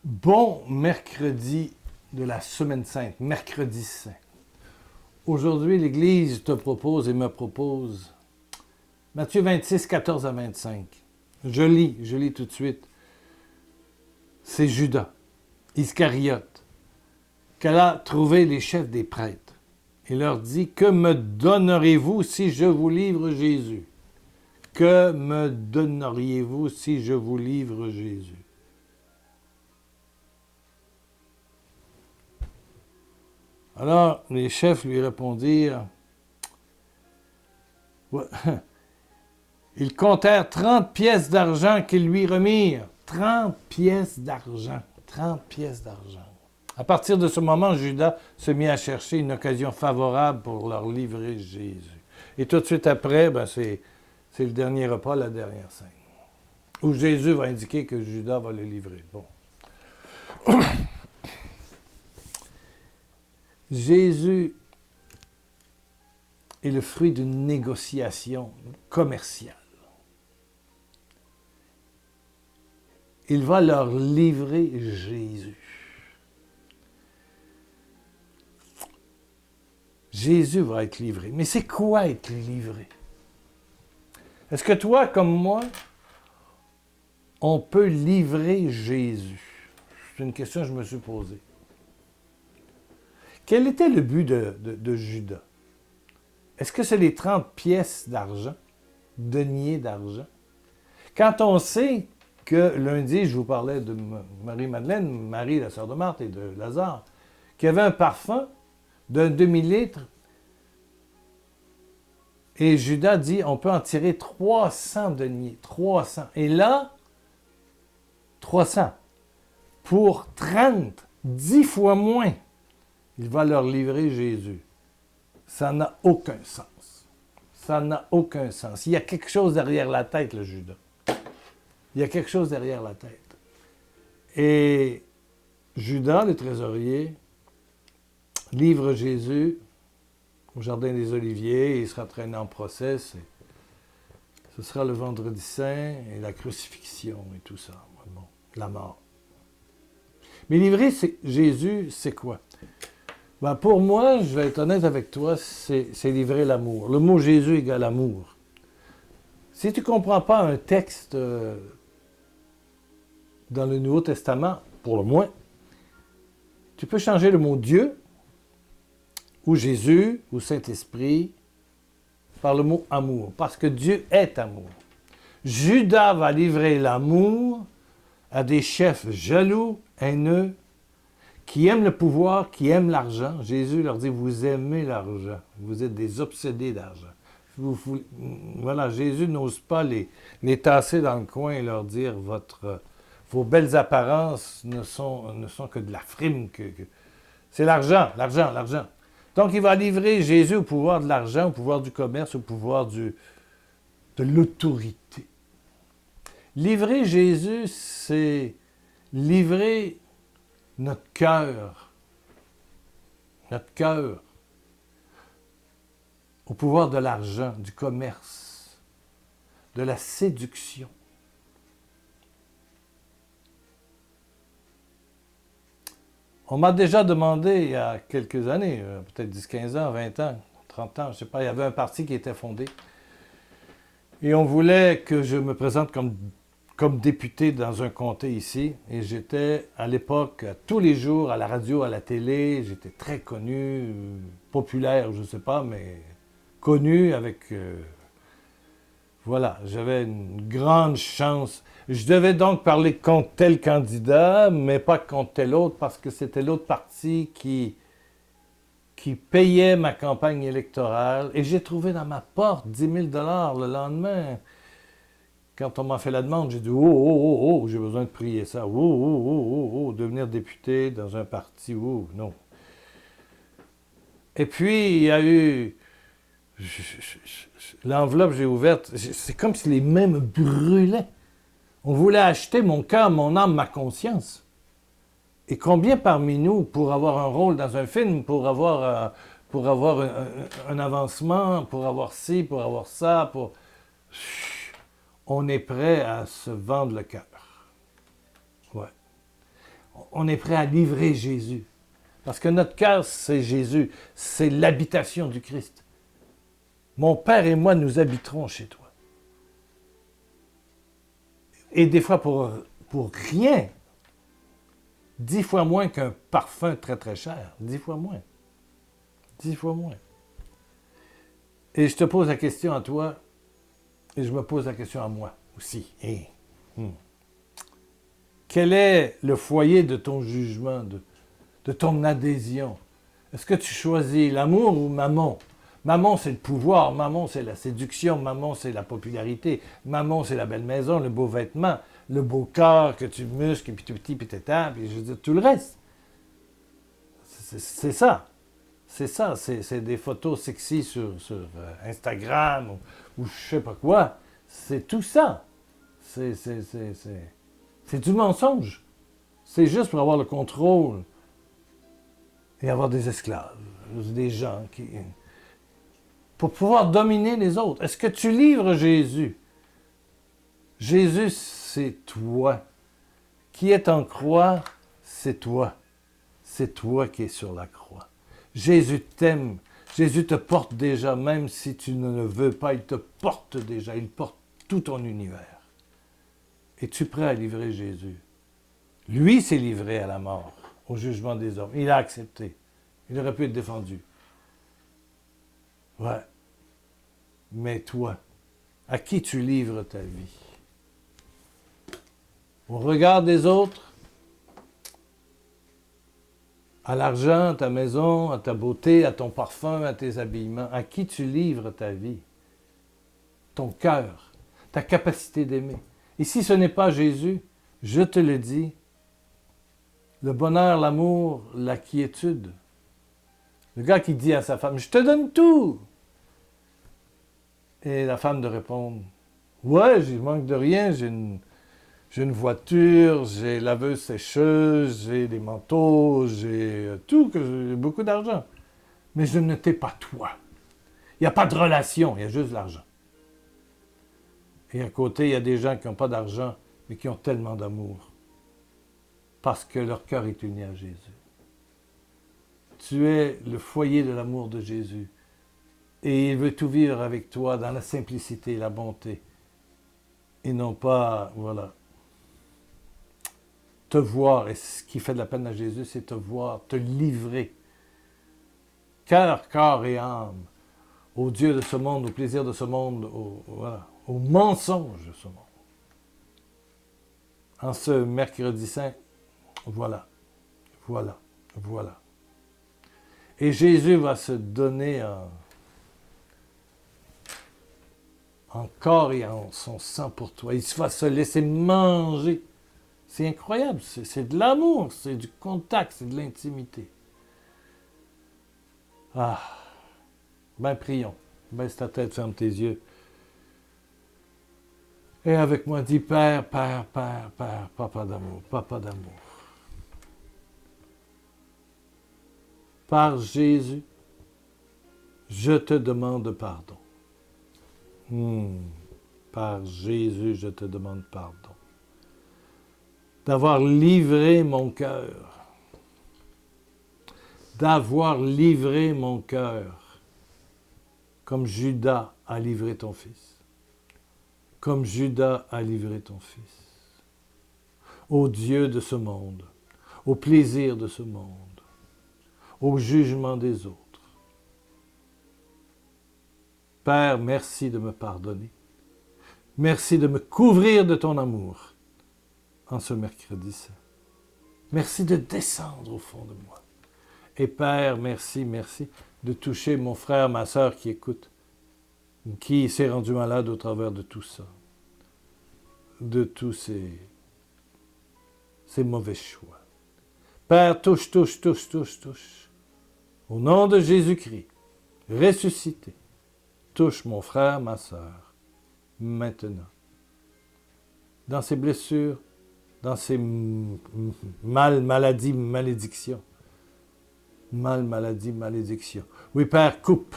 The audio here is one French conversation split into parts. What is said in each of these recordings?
Bon mercredi de la Semaine Sainte, mercredi saint. Aujourd'hui, l'Église te propose et me propose Matthieu 26, 14 à 25. Je lis tout de suite. C'est Judas, Iscariote, qu'elle a trouvé les chefs des prêtres et leur dit, « Que me donnerez-vous si je vous livre Jésus? Que me donneriez-vous si je vous livre Jésus? » Alors, les chefs lui répondirent, ils comptèrent 30 pièces d'argent qu'ils lui remirent. 30 pièces d'argent. 30 pièces d'argent. À partir de ce moment, Judas se mit à chercher une occasion favorable pour leur livrer Jésus. Et tout de suite après, c'est le dernier repas, la dernière scène, où Jésus va indiquer que Judas va le livrer. Bon. Jésus est le fruit d'une négociation commerciale. Il va leur livrer Jésus. Jésus va être livré. Mais c'est quoi être livré? Est-ce que toi, comme moi, on peut livrer Jésus? C'est une question que je me suis posée. Quel était le but de Judas? Est-ce que c'est les 30 pièces d'argent, deniers d'argent? Quand on sait que lundi, je vous parlais de Marie-Madeleine, Marie, la sœur de Marthe et de Lazare, qui avait un parfum d'un demi-litre, et Judas dit, on peut en tirer 300 deniers, 300. Et là, 300 pour 30, 10 fois moins. Il va leur livrer Jésus. Ça n'a aucun sens. Ça n'a aucun sens. Il y a quelque chose derrière la tête, le Judas. Il y a quelque chose derrière la tête. Et Judas, le trésorier, livre Jésus au Jardin des Oliviers. Il sera traîné en procès. Ce sera le vendredi saint et la crucifixion et tout ça. Bon, la mort. Mais livrer Jésus, c'est quoi? Pour moi, je vais être honnête avec toi, c'est livrer l'amour. Le mot Jésus égale amour. Si tu ne comprends pas un texte dans le Nouveau Testament, pour le moins, tu peux changer le mot Dieu, ou Jésus, ou Saint-Esprit, par le mot amour, parce que Dieu est amour. Judas va livrer l'amour à des chefs jaloux, haineux, qui aiment le pouvoir, qui aiment l'argent. Jésus leur dit, vous aimez l'argent. Vous êtes des obsédés d'argent. Voilà, Jésus n'ose pas les tasser dans le coin et leur dire, vos belles apparences ne sont que de la frime. C'est l'argent, l'argent, l'argent. Donc, il va livrer Jésus au pouvoir de l'argent, au pouvoir du commerce, au pouvoir de l'autorité. Livrer Jésus, c'est livrer notre cœur au pouvoir de l'argent, du commerce, de la séduction. On m'a déjà demandé il y a quelques années, peut-être 10, 15 ans, 20 ans, 30 ans, je ne sais pas, il y avait un parti qui était fondé. Et on voulait que je me présente comme député dans un comté ici, et j'étais à l'époque tous les jours à la radio, à la télé, j'étais très connu, populaire, je ne sais pas, mais connu avec... voilà, j'avais une grande chance. Je devais donc parler contre tel candidat, mais pas contre tel autre, parce que c'était l'autre parti qui payait ma campagne électorale, et j'ai trouvé dans ma porte 10 000 $ le lendemain. Quand on m'a fait la demande, j'ai dit « Oh, j'ai besoin de prier ça. Oh, devenir député dans un parti, non. » Et puis, il y a eu... L'enveloppe, j'ai ouverte. C'est comme si les mains me brûlaient. On voulait acheter mon cœur, mon âme, ma conscience. Et combien parmi nous, pour avoir un rôle dans un film, pour avoir un avancement, pour avoir ci, pour avoir ça, on est prêt à se vendre le cœur. Ouais. on est prêt à livrer Jésus. Parce que notre cœur, c'est Jésus. C'est l'habitation du Christ. Mon Père et moi, nous habiterons chez toi. Et des fois, pour rien, 10 fois moins qu'un parfum très très cher. 10 fois moins. 10 fois moins. Et je te pose la question à toi, et je me pose la question à moi aussi. Quel est le foyer de ton jugement, de ton adhésion? Est-ce que tu choisis l'amour ou Mammon? Mammon, c'est le pouvoir. Mammon, c'est la séduction. Mammon, c'est la popularité. Mammon, c'est la belle maison, le beau vêtement, le beau corps que tu muscles, puis tout petit, puis t'étends, puis je veux dire, tout le reste. C'est ça. C'est ça. C'est des photos sexy sur Instagram ou je sais pas quoi. C'est tout ça. C'est du mensonge. C'est juste pour avoir le contrôle et avoir des esclaves, des gens qui... pour pouvoir dominer les autres. Est-ce que tu livres Jésus? Jésus, c'est toi. Qui est en croix, c'est toi. C'est toi qui es sur la croix. Jésus t'aime. Jésus te porte déjà, même si tu ne le veux pas, il te porte déjà. Il porte tout ton univers. Es-tu prêt à livrer Jésus? Lui s'est livré à la mort, au jugement des hommes. Il a accepté. Il aurait pu être défendu. Ouais. Mais toi, à qui tu livres ta vie? Au regard des autres? À l'argent, à ta maison, à ta beauté, à ton parfum, à tes habillements? À qui tu livres ta vie? Ton cœur, ta capacité d'aimer. Et si ce n'est pas Jésus, je te le dis, le bonheur, l'amour, la quiétude. Le gars qui dit à sa femme, « Je te donne tout! » Et la femme de répondre, « Ouais, je manque de rien, j'ai une voiture, j'ai laveuse sécheuse, j'ai des manteaux, j'ai tout, j'ai beaucoup d'argent. Mais je ne t'ai pas toi. Il n'y a pas de relation, il y a juste de l'argent. » Et à côté, il y a des gens qui n'ont pas d'argent, mais qui ont tellement d'amour. Parce que leur cœur est uni à Jésus. Tu es le foyer de l'amour de Jésus. Et il veut tout vivre avec toi dans la simplicité, la bonté. Et non pas, voilà, te voir. Et ce qui fait de la peine à Jésus, c'est te voir, te livrer. Cœur, corps et âme. Au Dieu de ce monde, au plaisir de ce monde, au mensonge de ce monde. En ce mercredi saint, voilà. Et Jésus va se donner en corps et en son sang pour toi. Il va se laisser manger. C'est incroyable, c'est de l'amour, c'est du contact, c'est de l'intimité. Ah, ben prions. Baisse ta tête, ferme tes yeux. Et avec moi, dis Père, Père, Père, Père, Papa d'amour, Papa d'amour. Par Jésus, je te demande pardon. Par Jésus, je te demande pardon. D'avoir livré mon cœur. D'avoir livré mon cœur. Comme Judas a livré ton fils. Comme Judas a livré ton fils. Au Dieu de ce monde. Au plaisir de ce monde. Au jugement des autres. Père, merci de me pardonner. Merci de me couvrir de ton amour en ce mercredi saint. Merci de descendre au fond de moi. Et Père, merci de toucher mon frère, ma sœur qui écoute, qui s'est rendu malade au travers de tout ça, de tous ces mauvais choix. Père, touche. Au nom de Jésus-Christ, ressuscité, touche mon frère, ma sœur, maintenant. Dans ses blessures, dans ses maladies, malédictions. Malédiction. Oui, Père, coupe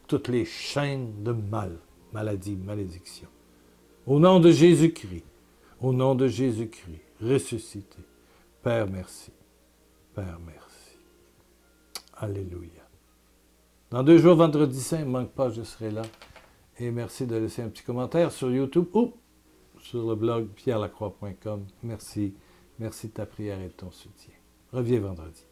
toutes les chaînes de maladie, malédiction. Au nom de Jésus-Christ, au nom de Jésus-Christ. ressuscité. Père, merci. Père, merci. Alléluia. Dans 2 jours, vendredi saint, ne manque pas, je serai là. Et merci de laisser un petit commentaire sur YouTube ou sur le blog pierrelacroix.com. Merci. Merci de ta prière et de ton soutien. Reviens vendredi.